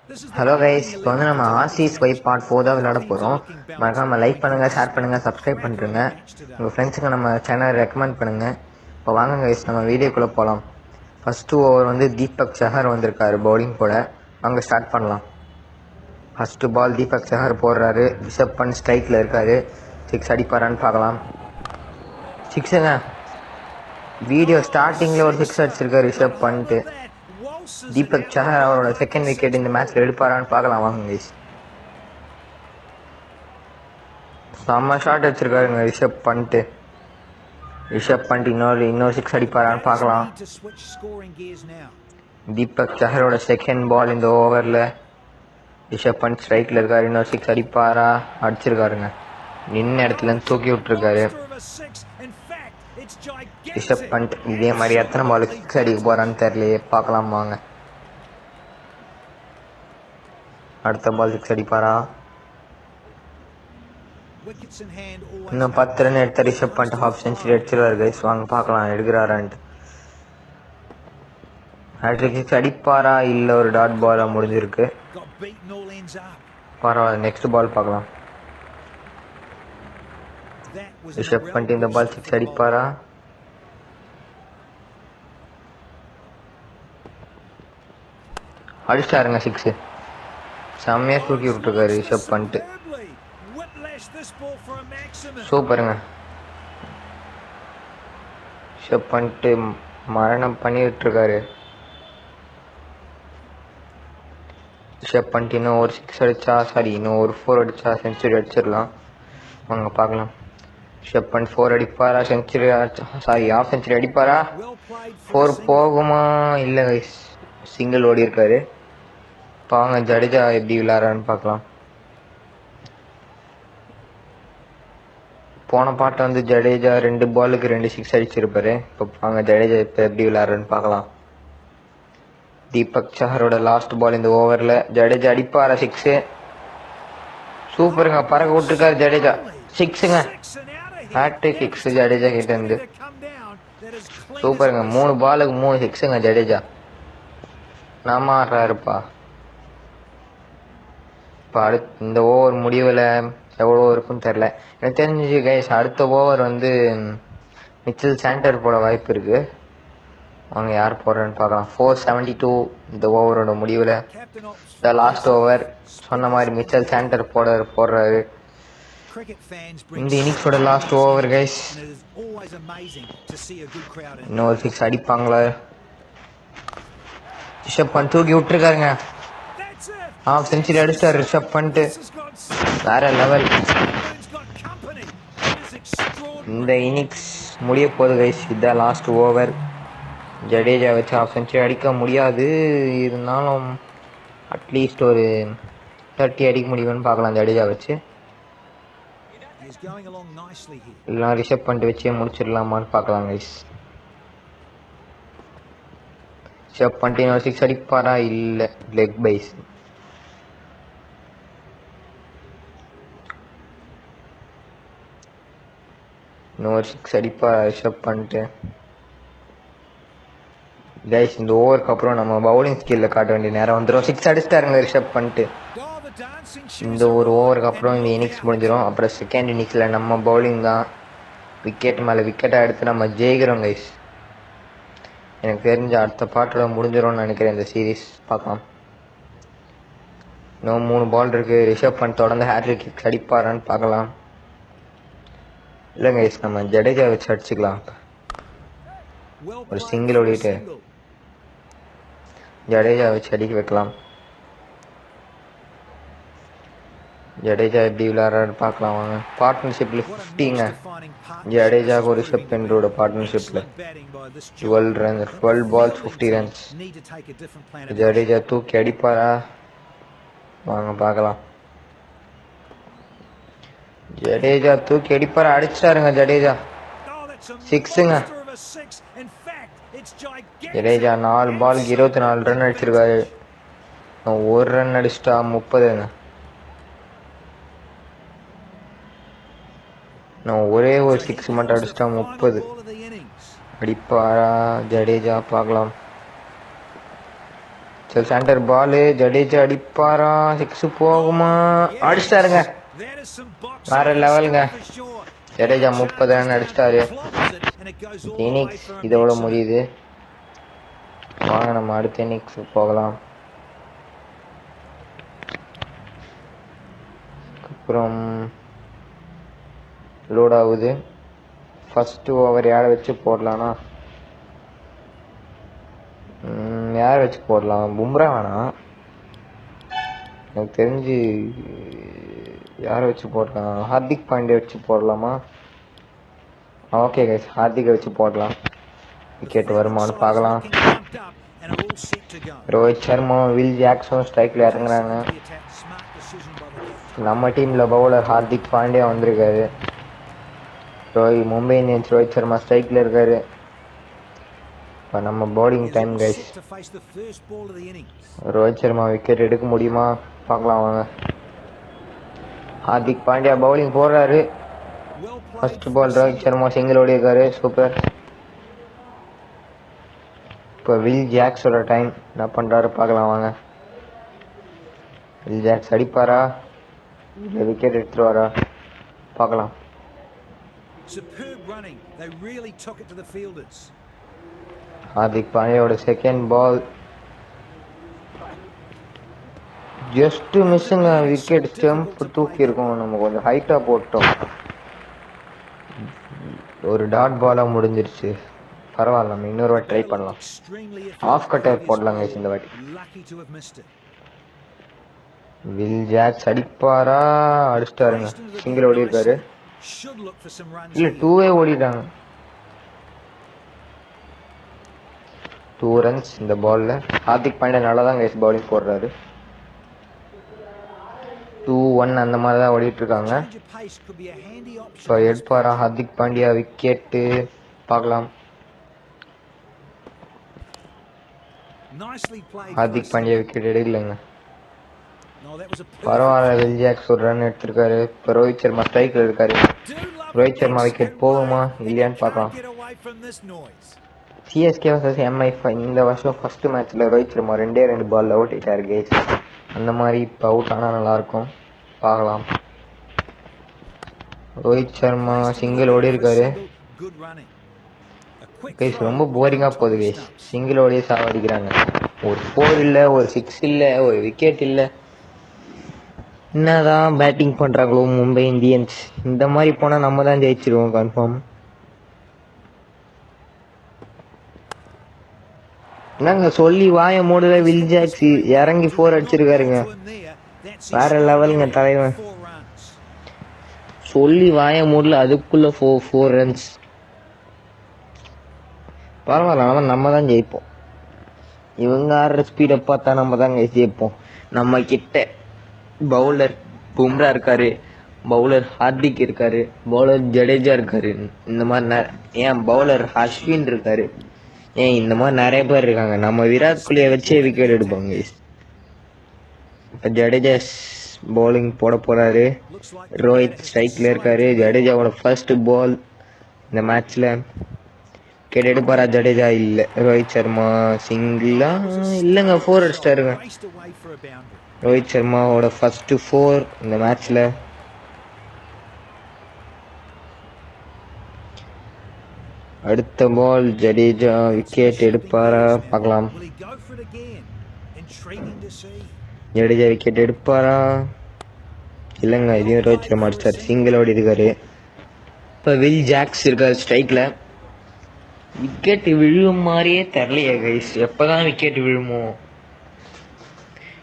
Hello guys, இப்போ வந்து நம்ம ஆர்சி ஸ்வைப் பார்ட் 4 தான் விளையாட போகிறோம். மறக்காமல் லைக் பண்ணுங்கள், ஷேர் பண்ணுங்கள், சப்ஸ்கிரைப் பண்ணிருங்க. உங்கள் ஃப்ரெண்ட்ஸுக்கு நம்ம சேனலை ரெக்கமெண்ட் பண்ணுங்கள். இப்போ வாங்க கைஸ், நம்ம வீடியோக்குள்ளே போகலாம். ஃபஸ்ட்டு ஓவர் வந்து தீபக் சஹர் வந்திருக்காரு பவுலிங் போட. அங்கே ஸ்டார்ட் பண்ணலாம். ஃபஸ்ட்டு பால் தீபக் சஹர் போடுறாரு. ரிஷப் பண்ட் ஸ்ட்ரைக்கில் இருக்காரு. 6 அடிப்பாரான்னு பார்க்கலாம். 6ங்க. வீடியோ ஸ்டார்டிங்கில் ஒரு 6 அடிச்சிருக்காரு ரிஷப் பண்ட்டு. தீபக் சஹர் அவரோட செகண்ட் விக்கெட் இந்த மேட்ச்ல எடுப்பாரான்னு பார்க்கலாம் வாங்க கைஸ். செம்ம ஷாட் அடிச்சிருக்காருங்க ரிஷப் பண்ட். இன்னொரு 6 அடிப்பாரான்னு பார்க்கலாம். தீபக் சஹரோட செகண்ட் பால் இந்த ஓவரில். ரிஷப் பண்ட் ஸ்ட்ரைக்கில் இருக்காரு. இன்னொரு 6 அடிப்பாரா? அடிச்சிருக்காருங்க. நின்ன இடத்துல இருந்து தூக்கி விட்டுருக்காரு ரிஷப் பண்ட். இதே மாதிரி எத்தனை பால் 6 அடிக்க போறான்னு தெரியலையே, பார்க்கலாம் வாங்க. அடுத்த பால் 6 அடிப்பாரா? இன்னும் 10 ரன் எடுத்த ரிஷப் பண்ட் ஹாஃப் செஞ்சுரி அடிச்சிருவாரு கைஸ். வாங்க பார்க்கலாம் எடுக்கிறாரான்ட்டு. ஹேட்ரிக் 6 அடிப்பாரா? இல்லை, ஒரு டாட் பாலாக முடிஞ்சிருக்கு. பரவாயில்ல, நெக்ஸ்ட் பால் பார்க்கலாம். ரிஷப் பண்ட் இந்த பால் 6 அடிப்பாரா? அடிச்சாருங்க 6. செம்மையா தூக்கி விட்டுருக்காரு ரிஷப் பண்ட். சூப்பருங்க. ரிஷப் பண்ட் மரணம் பண்ணிட்டு இருக்காரு. ரிஷப் பண்ட் இன்னும் ஒரு 6 அடிச்சா, இன்னும் ஒரு 4 அடிச்சா செஞ்சுரி அடிச்சிடலாம். வாங்க பார்க்கலாம். ரிஷப் பண்ட் 4 அடிப்பாரா? செஞ்சுரி ஹாஃப் செஞ்சுரி அடிப்பாரா? 4 போகுமா? இல்லை கைஸ், சிங்கிள் ஓடி இருக்காரு. பாங்க ஜடேஜா எப்படி விளையாடுறான்னு பார்க்கலாம். போன பாட்டை வந்து ஜடேஜா 2 பாலுக்கு 2 6 அடிச்சிருப்பாரு. இப்போ பாங்க ஜடேஜா இப்போ எப்படி விளையாடுறான்னு பார்க்கலாம். தீபக் சஹரோட லாஸ்ட் பால் இந்த ஓவரில். ஜடேஜா அடிப்பாரா 6? சூப்பருங்க, பறக்க விட்டுருக்காரு ஜடேஜா. 6ங்க. ஹேட்ரிக் 6 ஜடேஜா கிட்ட இருந்து. சூப்பருங்க, 3 பாலுக்கு 3 6ங்க ஜடேஜா. நம்ம ஆடுறாருப்பா. இப்போ இந்த ஓவர் முடிவில் எவ்வளோ இருக்குன்னு தெரில. எனக்கு தெரிஞ்சு கைஸ் அடுத்த ஓவர் வந்து மிச்சல் சாண்டர் போட வாய்ப்பு இருக்குது. அவங்க யார் போடுறேன்னு பார்க்கலாம். 472 இந்த ஓவரோட முடிவில். இந்த லாஸ்ட் ஓவர் சொன்ன மாதிரி மிச்சல் சாண்டர் போடுறாரு. இந்த இன்னிங்ஸோட லாஸ்ட் ஓவர் கைஸ். இன்னொரு 6 அடிப்பாங்களா? ரிஷப் பண்ட் தூக்கி விட்டுருக்காருங்க. ஹாஃப் செஞ்சுரி அடிச்சிட்டாரு ரிஷப் பண்ட். வேற லெவல். இந்த இன்னிங்ஸ் முடிய போகுது கைஸ். இதுதான் லாஸ்ட் ஓவர். ஜடேஜா வச்சு ஹாஃப் செஞ்சுரி அடிக்க முடியாது, இருந்தாலும் அட்லீஸ்ட் ஒரு 30 அடிக்க முடியும்னு பார்க்கலாம் ஜடேஜா வச்சு. இல்லைனா ரிஷப் பண்ட் வச்சே முடிச்சிடலாமான்னு பார்க்கலாம் கைஸ். ரிஷப் பண்ட் இன்னொரு 6 அடிப்பாரா? இல்லை, லெக் பைஸ். இன்னொரு 6 அடிப்பாரா ரிஷப் பண்ட்? கைஸ் இந்த ஓவருக்கு அப்புறம் நம்ம பவுலிங் ஸ்கில்ல காட்ட வேண்டிய நேரம் வந்துடும். 6 அடிச்சிட்டாருங்க ரிஷப் பண்ட். இந்த ஒரு ஓவருக்கு அப்புறம் இந்த இன்னிங்ஸ் முடிஞ்சிடும். அப்புறம் செகண்ட் இன்னிங்ஸில் நம்ம பவுலிங் தான். விக்கெட் மேலே விக்கெட்டாக எடுத்து நம்ம ஜெயிக்கிறோம் கைஸ். எனக்கு தெரிஞ்ச அடுத்த பாட்டோட முடிஞ்சிடும்னு நினைக்கிறேன் இந்த சீரீஸ். பார்க்கலாம். இன்னும் 3 பால் இருக்குது. ரிஷப் பண்ட் தொடர்ந்து ஹேட்ரிக் 6 அடிப்பாரான்னு பார்க்கலாம். இல்லை கைஸ், நம்ம ஜடேஜா வச்சு அடிச்சுக்கலாம். ஒரு சிங்கிள் ஓடிட்டு ஜடேஜா வச்சு அடிக்க வைக்கலாம். ஜடேஜா எப்படி விளையாடுறாரு பார்க்கலாம் வாங்க. பார்ட்னர்ஷிப்பில் 50ங்க. ஜடேஜாவுக்கு ஒரு ரிஷப் பண்டோட பார்ட்னர்ஷிப்பில் 12 balls 50 runs. ஜடேஜா தூக்கி அடிப்பாரா? வாங்க பார்க்கலாம். ஜடேஜா தூக்கி அடிப்பாரா? அடிச்சாருங்க ஜடேஜா. 6ங்க. ஜடேஜா 4 பாலுக்கு 24 ரன் அடிச்சிருக்காரு. 1 ரன் அடிச்சிட்டா 30ங்க. நான் ஒரே ஒரு 6 மட்டும் அடிச்சிட்டா 30. அடிப்பாரா ஜடேஜா? பார்க்கலாம். சரி சென்டர் பால் ஜடேஜா அடிப்பாரா, சிக்ஸ் போகுமா, அடிச்சிட்டாருங்க. வேற லெவலுங்க. ஜடேஜா 30 ரன் அடிச்சிட்டாரு. இன்னிங்ஸ் இதோட முடியுது. வாங்க நம்ம அடுத்த இன்னிங்ஸ் போகலாம். அப்புறம் லோட் ஆகுது. ஃபர்ஸ்ட் ஓவர் யாரை வச்சு போடலான்னா, யாரை வச்சு போடலாம்? பும்ரா வேணாம், எனக்கு தெரிஞ்சு யாரை வச்சு போடலாம்? ஹார்திக் பாண்டியா வச்சு போடலாமா? ஓகே கைஸ், ஹார்திகை வச்சு போடலாம். விக்கெட் வருமானு பார்க்கலாம். ரோஹித் சர்மா, வில் ஜாக்சன் ஸ்ட்ரைக்கில் இறங்குறாங்க. நம்ம டீமில் பவுலர் ஹார்திக் பாண்டியா வந்திருக்காரு. மும்பை இந்தியன்ஸ் ரோஹித் சர்மா ஸ்ட்ரைக்கில் இருக்காரு. இப்போ நம்ம bowling time guys. Rohit Sharma wicket எடுக்க முடியுமா பார்க்கலாம் வாங்க. ஹார்திக் பாண்டியா பவுலிங் போடுறாரு. First ball Rohit Sharma single ஓடி இருக்காரு. சூப்பர். இப்போ வில் ஜாக்ஸோட டைம் என்ன பண்ணுறாரு பார்க்கலாம் வாங்க. வில் ஜாக்ஸ் அடிப்பாரா இல்லை விக்கெட் எடுத்துருவாரா பார்க்கலாம். ஹார்திக் பாண்டியாவோட செகண்ட் பால் ஜஸ்ட் மிஸ்ஸுங்க. விக்கெட் ஸ்டெம்ப் தூக்கி இருக்கும். நம்ம கொஞ்சம் ஹைட்டாக போட்டோம். ஒரு டாட் பாலாக முடிஞ்சிருச்சு. பரவாயில்ல, நம்ம இன்னொரு வாட்டி ட்ரை பண்ணலாம். ஆஃப் கட்டர் போடலாங்க இந்த வாட்டி. வில் ஜாக்ஸ் அடிப்பாரா, அடிச்சிட்டாருங்க. சிங்கிள் ஓடி இருக்காரு. இல்லை, 2 ஓடிட்டாங்க. 2 ரன்ஸ் இந்த பால்ல. ஹார்திக் பாண்டியா நல்லா தான் கைஸ் பவுலிங் போடுறாரு. 2-1 அந்த மாதிரி தான் ஓடிட்டு இருக்காங்க. இப்போ எடுப்பாரா ஹார்திக் பாண்டியா விக்கெட்டு பார்க்கலாம். ஹார்திக் பாண்டியா விக்கெட் எடுக்கலைங்க. பரவாயில்ல, வில் ஜாக்ஸ் ஒரு ரன் எடுத்திருக்காரு. இப்போ ரோஹித் சர்மா ஸ்ட்ரைக்கில் இருக்காரு. ரோஹித் சர்மா விக்கெட் போகுமா இல்லையான்னு பார்க்கலாம். சிஎஸ்கே vs MI5 இந்த வருஷம் ஃபர்ஸ்ட் மேட்ச்ல ரோஹித் சர்மா 2 பால் அவுட் ஆயிட்டாரு கேஸ். அந்த மாதிரி இப்போ அவுட் ஆனால் நல்லாயிருக்கும் பார்க்கலாம். ரோஹித் சர்மா சிங்கிள் ஓடி இருக்காரு. கைஸ் ரொம்ப போரிங்காக போகுது கைஸ். சிங்கிள் ஓடியே சாவடிக்கிறாங்க. ஒரு 4 இல்லை, ஒரு 6 இல்லை, ஒரு விக்கெட் இல்லை. என்னதான் பேட்டிங் பண்ணுறாங்களோ மும்பை இந்தியன்ஸ். இந்த மாதிரி போனால் நம்ம தான் ஜெயிச்சிருவோம் கன்ஃபார்ம். என்னங்க சொல்லி வாய மூடல, வில் ஜாக்ஸ் இறங்கி 4 அடிச்சிருக்காருங்க. வேற லெவலுங்க தலைவன். சொல்லி வாய மூடல, அதுக்குள்ள 4 ரன்ஸ். பரவாயில்ல, நம்ம தான் ஜெயிப்போம். இவங்க ஆடுற ஸ்பீடை பார்த்தா நம்ம தான் ஜெயிப்போம். நம்ம கிட்ட பவுலர் பும்ரா இருக்காரு, பவுலர் ஹார்திக் இருக்காரு, பவுலர் ஜடேஜா இருக்காரு. இந்த மாதிரி ஏன் பவுலர் அஸ்வின் இருக்காரு. இந்த மாதிரி நிறைய பேர் இருக்காங்க. நம்ம விராட் கோலியை வச்சே விக்கெட் எடுப்பாங்க. இப்போ ஜடேஜா பவுலிங் போட போறாரு. ரோஹித் ஸ்ட்ரைக்ல இருக்காரு. ஜடேஜாவோட ஃபர்ஸ்ட் பால் இந்த மேட்ச்ல. விக்கெட் எடுப்பாரா ஜடேஜா? இல்லை. ரோஹித் சர்மா சிங்கிளா? இல்லைங்க, 4 அடிச்சிட்டாருங்க. ரோஹித் சர்மாவோட ஃபர்ஸ்ட் 4 இந்த மேட்ச்ல. அடுத்த பால் ஜடேஜா விக்கெட் எடுப்பாரா பார்க்கலாம். ஜடேஜா விக்கெட் எடுப்பாரா? இல்லைங்க, இதையும் ரோஹித் சர்மா அடிச்சார். சிங்கிள் ஓடி இருக்காரு. இப்போ வில் ஜாக்ஸ் இருக்காரு ஸ்ட்ரைக்ல. விக்கெட் விழும் மாதிரியே தெரியலையே கைஸ். எப்போதான் விக்கெட் விழுமோ?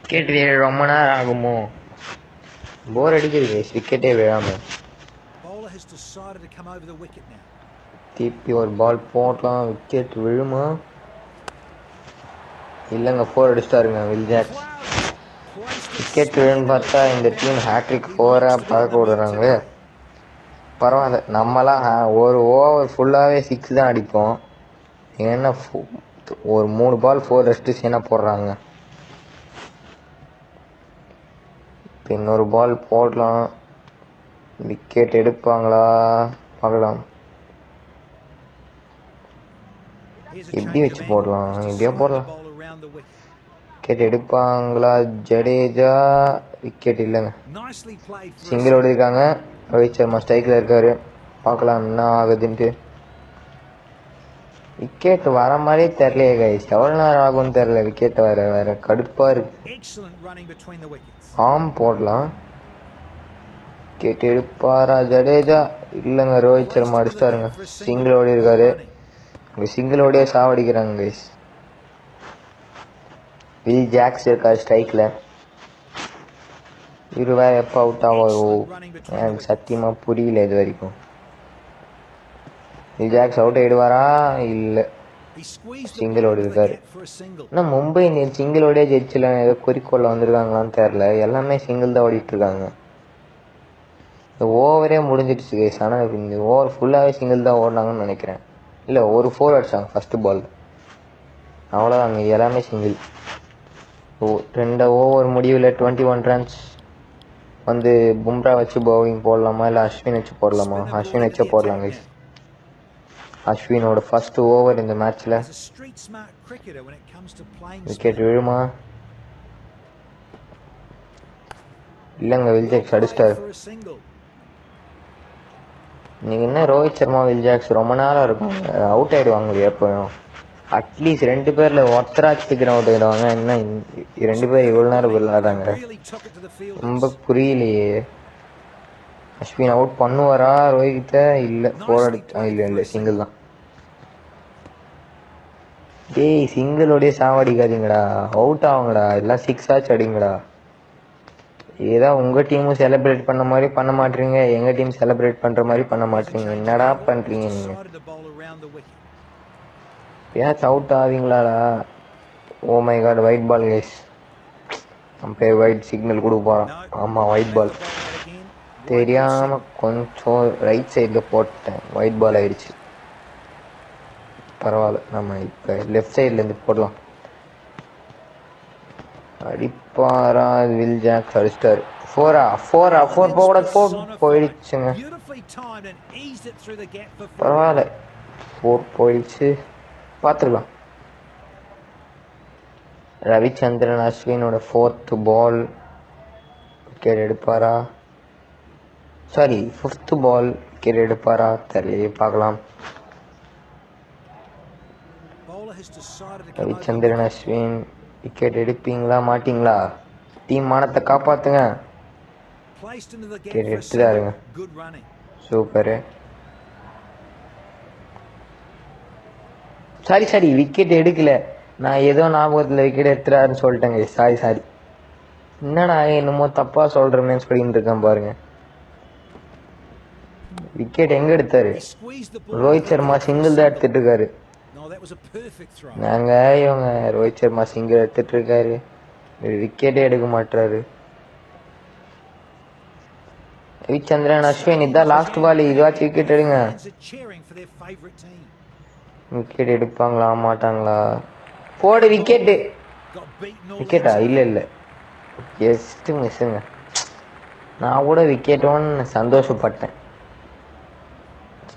விக்கெட் ரொம்ப நேரம் ஆகுமோ? போர் அடிக்குது கைஸ் விக்கெட்டே விழாம. திருப்பி ஒரு பால் போடலாம். விக்கெட் விழுமா? இல்லைங்க, 4 அடிச்சிட்டாருங்க வில் ஜாக்ஸ். விக்கெட் விழுன்னு பார்த்தா இந்த டீம் ஹேட்ரிக் 4 பார்க்க விடுறாங்க. பரவாயில்ல, நம்மலாம் ஒரு ஓவர் ஃபுல்லாகவே 6 தான் அடிப்போம். என்ன ஒரு 3 பால் 4 அடிச்சுட்டு என்ன போடுறாங்க. இப்போ இன்னொரு பால் போடலாம். விக்கெட் எடுப்பாங்களா பார்க்கலாம். எப்படி வச்சு போடலாம்? இப்படியா போடலாம். விக்கெட் எடுப்பாங்களா? ஜடேஜா விக்கெட் இல்லைங்க, சிங்கிள் ஓடிருக்காங்க. ரோஹித் சர்மா ஸ்ட்ரைக்கில் இருக்காரு, பார்க்கலாம் என்ன ஆகுதுன்ட்டு. விக்கெட் வர மாதிரியே தெரியலையே கைஸ், எவ்வளோ நேரம் ஆகும்னு தெரியல. விக்கெட் வேற கடுப்பாக இருக்கு. ஆம் போடலாம். விக்கெட் எடுப்பாரா ஜடேஜா? இல்லைங்க, ரோஹித் சர்மா அடிச்சிட்டாருங்க, சிங்கிள் ஓடி இருக்காரு. சிங்கிள் ஓடியே சாவடிக்கிறாங்க கைஸ். வில் ஜாக்ஸ் இருக்கார் ஸ்ட்ரைக்கில். வேற எப்போ அவுட் ஆகும் எனக்கு சத்தியமாக புரியல இது வரைக்கும். வில் ஜாக்ஸ் அவுட் ஆகிடுவாரா? இல்லை, சிங்கிள் ஓடி இருக்காரு. ஆனால் மும்பை இந்தியன் சிங்கிள் ஓடியே ஜெயிச்சிடலாம் ஏதோ குறிக்கோளில் வந்திருக்காங்களான்னு தெரில. எல்லாமே சிங்கிள் தான் ஓடிட்டு இருக்காங்க. இந்த ஓவரே முடிஞ்சிடுச்சு கைஸ். ஆனால் இந்த ஓவர் ஃபுல்லாகவே சிங்கிள் தான் ஓடினாங்கன்னு நினைக்கிறேன். இல்லை, ஒரு 4 அடிச்சாங்க ஃபஸ்ட்டு பால், அவ்வளோதாங்க. எல்லாமே சிங்கிள். 2 ஓவர் முடிவில் 21 ரன்ஸ். வந்து பும்ரா வச்சு பவுலிங் போடலாமா இல்லை அஸ்வின் வச்சு போடலாமா? அஸ்வின் வச்சே போடலாம் கைஸ். அஸ்வினோட ஃபர்ஸ்ட் ஓவர் இந்த மேட்ச்சில். விக்கெட் விழுமா? இல்லைங்க, வில் ஜாக்ஸ் அடிச்சிட்டாரு. இன்னைக்கு என்ன ரோஹித் சர்மா வில் ஜாக்ஸ் ரொம்ப நேரம் இருக்கும், அவுட் ஆகிடுவாங்க எப்போயும். அட்லீஸ்ட் 2 பேரில் ஒருத்தராச்சு சீக்கிரம் அவுட் ஆகிடுவாங்க. என்ன 2 பேர் இவ்வளோ நேரம் விளையாடுறாங்க, ரொம்ப புரியலையே. அஸ்வின் அவுட் பண்ணுவாரா ரோஹித்தை? இல்லை, 4 அடிச்சா. இல்லை, சிங்கிள் தான். டேய், சிங்கிளோடைய சாவடிக்காதீங்கடா, அவுட் ஆகுங்கடா, எல்லாம் 6 ஆச்சு அடிங்கடா. ஏதோ உங்கள் டீமும் செலிப்ரேட் பண்ண மாதிரி பண்ண மாட்டீங்க, எங்கள் டீம் செலிப்ரேட் பண்ணுற மாதிரி பண்ண மாட்டீங்க. என்னடா பண்ணுறீங்க நீங்கள்? ஏதாச்சும் அவுட் ஆவீங்களாடா? Oh my God, white ball guys. Umpire white signal கொடுக்க போகிறான். ஆமாம், ஒயிட் பால். தெரியாமல் கொஞ்சம் ரைட் சைடில் போட்டேன், ஒயிட் பால் ஆயிடுச்சு. பரவாயில்ல, நம்ம இப்போ லெஃப்ட் சைட்லேருந்து போடலாம். அடிப்பாரா? வில் ஜாக்ஸ் அடிச்சிட்டாரு. 4 போகக்கூடாது, போயிடுச்சுங்க. பரவாயில்ல, 4 போயிடுச்சு, பார்த்துக்கலாம். Ravichandran அஸ்வினோட 4th ball. Wicket எடுப்பாரா? Sorry, 5th பால். விக்கெட் எடுப்பாரா தெரியலையே, பார்க்கலாம். ரவிச்சந்திரன் அஸ்வின் விக்கெட் எடுப்பீங்களா மாட்டிங்களா? டீம் மானத்தை காப்பாற்றுங்க. விக்கெட் எடுத்துட்டாருங்க, சூப்பரு. சாரி, விக்கெட் எடுக்கல, நான் ஏதோ ஞாபகத்தில் விக்கெட் எடுத்துறாருன்னு சொல்லிட்டேங்க. சாரி, என்னடா என்னமோ தப்பாக சொல்கிறேன்னு சொல்லிட்டு இருக்கேன் பாருங்க. விக்கெட் எங்கே எடுத்தாரு? ரோஹித் சர்மா சிங்கிள் தான் எடுத்துட்டு இருக்காரு. இவங்க ரோஹித் சர்மா சிங்கிள் எடுத்துட்டு இருக்காரு, விக்கெட்டே எடுக்க மாட்டாரு. ரவிச்சந்திரன் அஸ்வின் இதான் லாஸ்ட் பால், இதுவாச்சும் விக்கெட் எடுங்க. விக்கெட் எடுப்பாங்களா மாட்டாங்களா? போடு விக்கெட்டு. விக்கெட்டா? இல்லை, ஜஸ்ட் மிஸ்ஸுங்க. நான் கூட விக்கெட்டோன்னு சந்தோஷப்பட்டேன்.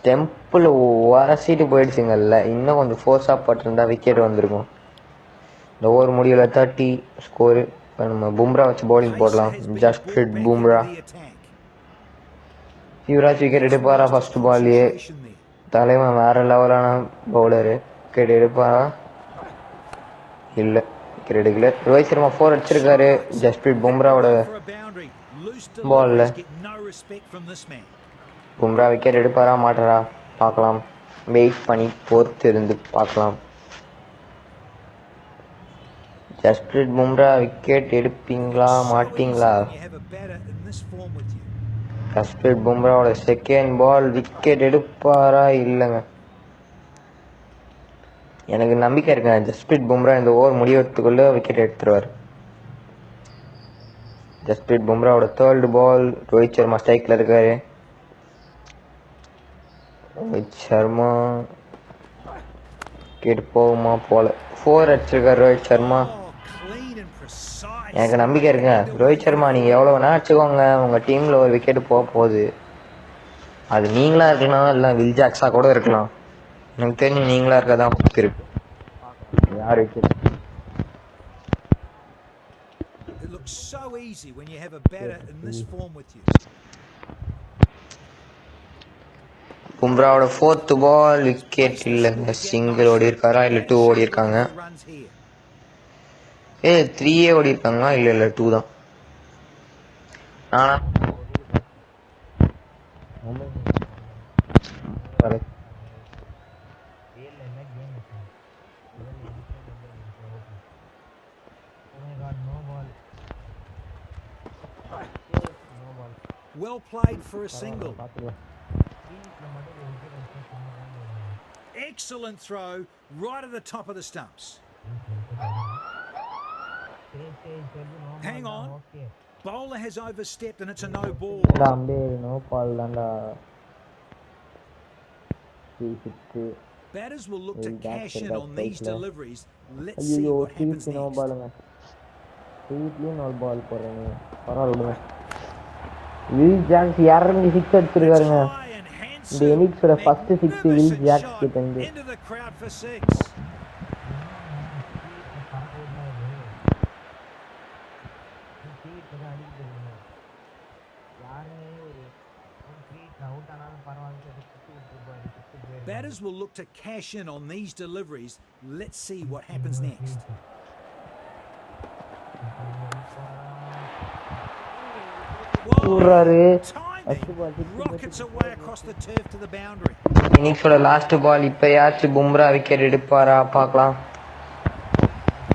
டெம்பிள் உரசிட்டு போயிடுச்சுங்கல்ல, இன்னும் கொஞ்சம் ஃபோர்ஸாக பட்டிருந்தா விக்கெட் வந்திருக்கும். இந்த ஓவர் முடிவில் 30 ஸ்கோரு. இப்போ நம்ம பும்ரா வச்சு பவுலிங் போடலாம். ஜஸ்பிரீத் பும்ரா. யுவராஜ் விக்கெட் எடுப்பாரா? ஃபர்ஸ்ட் பால்லையே தலைவன் வேற லெவலான பவுலரு. விக்கெட் எடுப்பாரா? இல்லை, விக்கெட் எடுக்கல. ரோஹித் சர்மா 4 அடிச்சிருக்காரு ஜஸ்பிரீத் பும்ராவோட பால்ல. பும்ரா விக்கெட் எடுப்பாரா மாட்டாரா பார்க்கலாம். வெயிட் பண்ணி பொறுத்து இருந்து பார்க்கலாம். ஜஸ்பிரீத் பும்ரா விக்கெட் எடுப்பீங்களா மாட்டீங்களா? ஜஸ்பிரீத் பும்ராவோட செகண்ட் பால். விக்கெட் எடுப்பாரா? இல்லைங்க, எனக்கு நம்பிக்கை இருக்குங்க. ஜஸ்பிரீத் பும்ரா இந்த ஓவர் முடிவதுக்குள்ள விக்கெட் எடுத்துருவார். ஜஸ்பிரீத் பும்ராவோட 3rd பால். ரோஹித் சர்மா ஸ்ட்ரைக்கில் இருக்காரு. ரோஹித் சர்மா விக்கெட் போகுமா? போல 4 அடிச்சிருக்காரு ரோஹித் சர்மா. எனக்கு நம்பிக்கை இருக்குங்க. ரோஹித் சர்மா நீங்கள் எவ்வளோ வேணா அடிச்சுக்கோங்க, உங்கள் டீமில் ஒரு விக்கெட் போக போகுது. அது நீங்களாக இருக்கலாம், இல்லை வில் ஜாக்ஸாக கூட இருக்கலாம். எனக்கு தெரிஞ்சு நீங்களாக இருக்க தான் இருக்கு. யார் wicket? looks so easy when you have a batter in this form with you. பும்ராவோட 4th பால் விக்கெட் இல்லைங்க, சிங்கிள் ஓடி இருக்காரா இல்லை 2 ஓடி இருக்காங்க? 3 ஓடி இருக்காங்களா? இல்லை 2 தான். நானா Well played for a single. Excellent throw right at the top of the stumps. Hang on. Bowler has overstepped and it's a no ball. No ball தான்டா. Batters will look to cash in on these deliveries. Let's see what happens next. No பாலுங்க. ஸ்ட்ரீட்லயும் no ball போறேங்க. பரவாயில்லை. Will Jacks இறங்கி 6 அடிச்சிருக்காருங்க. இந்த இன்னிங்ஸோட first 6 will Jacks கிட்ட இருந்து. Into the crowd for 6. Batters will look to cash in on these deliveries. Let's see what happens next. Rockets away across the turf to the boundary. இன்னிங்ஸோட last ball. இப்பயாச்சும் Bumrah wicket எடுப்பாரா பார்க்கலாம்.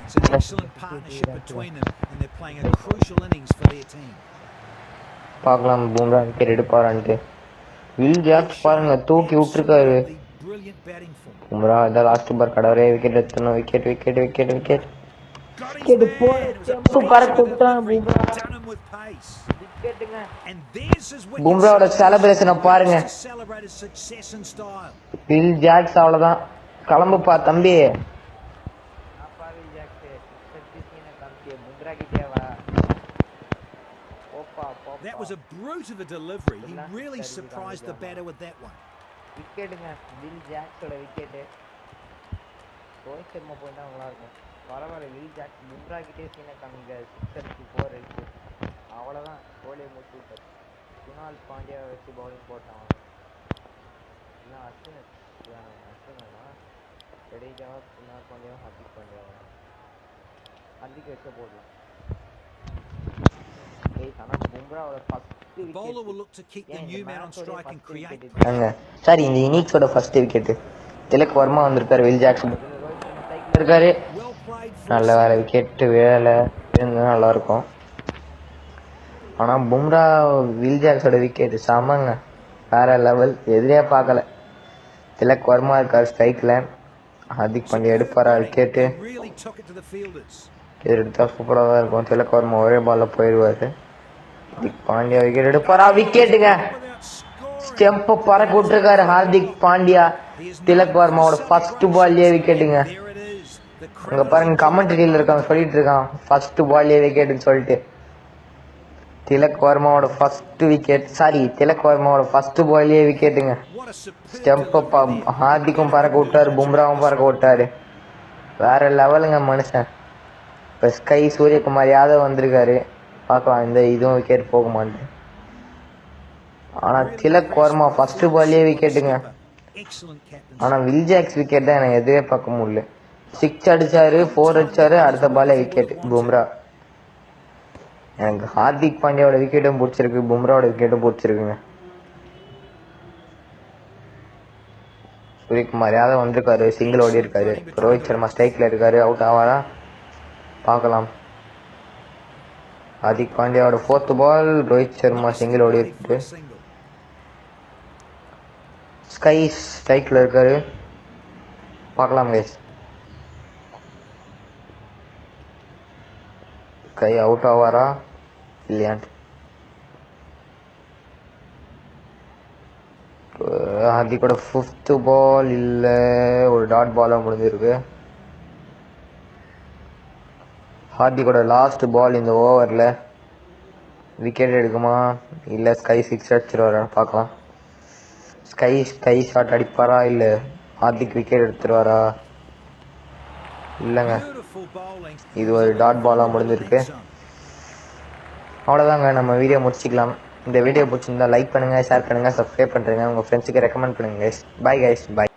It's an excellent partnership between them and they're playing a crucial innings for their team. பார்க்கலாம் Bumrah wicket எடுப்பாரான்ட்டு. Will Jacks பாருங்க தூக்கி விட்டுருக்காரு. பும்ரா இதான் லாஸ்ட் பால். கடவுளே விக்கெட் எடுத்தணும். Wicket wicket wicket wicket wicket போய் பறக்க விட்டான் பும்ரா. பும்ராவோட செலிப்ரேஷனை பாருங்க. வில் ஜாக்ஸ் அவ்வளவுதான். கிளம்புப்பா தம்பி. That was a brute of a delivery. He really surprised the batter with that one. விக்கெட்டுங்க வில் ஜாக்ஸோட விக்கெட்டு. ரோஹித் சர்மா போயிட்டா நல்லா இருக்கும். பரவாயில்ல, வில் ஜாக்ஸ் பும்ரா கிட்டே சீனை காமிங்க. 6 அடிச்சு 4 அடிச்சு அவ்வளோதான். கோலியை முடிச்சு விட்டார். குணால் பாண்டியா வச்சு பவுலிங் போட்டான். இல்லை அஸ்வின் ஜடேஜாவா குணால் பாண்டியாவும் ஹர்திக் பாண்டியாவா ஹர்திக் வச்ச போடலாம். சாரி, இந்த இன்னிங்ஸோட ஃபர்ஸ்ட் விக்கெட் திலக் வர்மா வந்திருக்காரு. வில் ஜாக்சன் இருக்காரு. நல்ல வேலை, விக்கெட்டு வேலை இருந்தால் நல்லாயிருக்கும். ஆனால் பும்ரா வில் ஜாக்ஸோட விக்கெட்டு செமங்க, வேற லெவல். எதிரியாக பார்க்கல. திலக் வர்மா இருக்கார் ஸ்ட்ரைக்கில். ஹர்திக் பாண்டியா எடுப்பாரா விக்கெட்டு? இது எடுத்தா சூப்பராக தான் இருக்கும். திலக் வர்மா ஒரே பாலில் போயிடுவார். ஹர்திக் பாண்டியா விக்கெட் எடுப்பாரா? விக்கெட்டுங்க. ஸ்டெம்பை பறக்க விட்டுருக்காரு ஹார்திக் பாண்டியா. திலக் வர்மாவோட ஃபர்ஸ்ட் பால்லே விக்கெட்டுங்க. அங்கே பாருங்க, கமெண்ட்ரியில் இருக்காங்க, சொல்லிட்டு இருக்கான் ஃபர்ஸ்ட் பால்லே விக்கெட்டுன்னு சொல்லிட்டு. திலக் வர்மாவோட ஃபர்ஸ்ட் விக்கெட், சாரி திலக் வர்மாவோட ஃபர்ஸ்ட் பால்லே விக்கெட்டுங்க. ஸ்டெம்பை ஹார்திக்கும் பறக்க விட்டாரு, பும்ராவும் பறக்க விட்டாரு. வேற லெவலுங்க மனுஷன். இப்போ ஸ்கை சூரியகுமார் யாதவ் வந்திருக்காரு. பார்க்கலாம் இந்த இதுவும் விக்கெட் போக மாட்டேன். ஆனால் திலக் வர்மா ஃபர்ஸ்ட் பால்லே விக்கெட்டுங்க. ஆனால் வில் ஜாக்ஸ் விக்கெட் தான் எனக்கு எதுவே பார்க்க முடியல. 6 அடிச்சாரு, 4 அடிச்சாரு, அடுத்த பாலே விக்கெட் பும்ரா. எனக்கு ஹார்திக் பாண்டியாவோட விக்கெட்டும் பிடிச்சிருக்கு, பும்ராவோட விக்கெட்டும் பிடிச்சிருக்குங்க. சூரியகுமார் யாதவ் வந்திருக்காரு, சிங்கிள் ஓடி இருக்காரு. ரோஹித் சர்மா ஸ்ட்ரைக்ல இருக்காரு, அவுட் ஆவாரா பார்க்கலாம். ஹார்திக் பாண்டியாவோட 4th பால். ரோஹித் சர்மா சிங்கிள் ஓடி இருக்கு. ஸ்கை ஸ்ட்ரைக்ல இருக்காரு, பார்க்கலாம் கைஸ். ஸ்கை அவுட் ஆவாரா இல்லையான்ட்டு. ஹார்திக்கோட 5th பால் இல்லை, ஒரு டாட் பாலாக முடிஞ்சிருக்கு. ஹார்திக்கோட லாஸ்ட் பால் இந்த ஓவரில் விக்கெட் எடுக்குமா இல்லை ஸ்கை 6 அடிச்சிருவாரான்னு பார்க்கலாம். ஸ்கை ஷாட் அடிப்பாரா இல்லை ஹார்திக் விக்கெட் எடுத்துருவாரா? இல்லைங்க, இது ஒரு டாட் பாலாக முடிஞ்சிருக்கு. அவ்வளோதாங்க, நம்ம வீடியோ முடிச்சிக்கலாம். இந்த வீடியோ பிடிச்சிருந்தா லைக் பண்ணுங்கள், ஷேர் பண்ணுங்கள், சப்ஸ்கிரைப் பண்ணுறேங்க, உங்கள் ஃப்ரெண்ட்ஸுக்கு ரெக்கமெண்ட் பண்ணுங்கள் கைஸ். பாய் கைஸ், பாய்.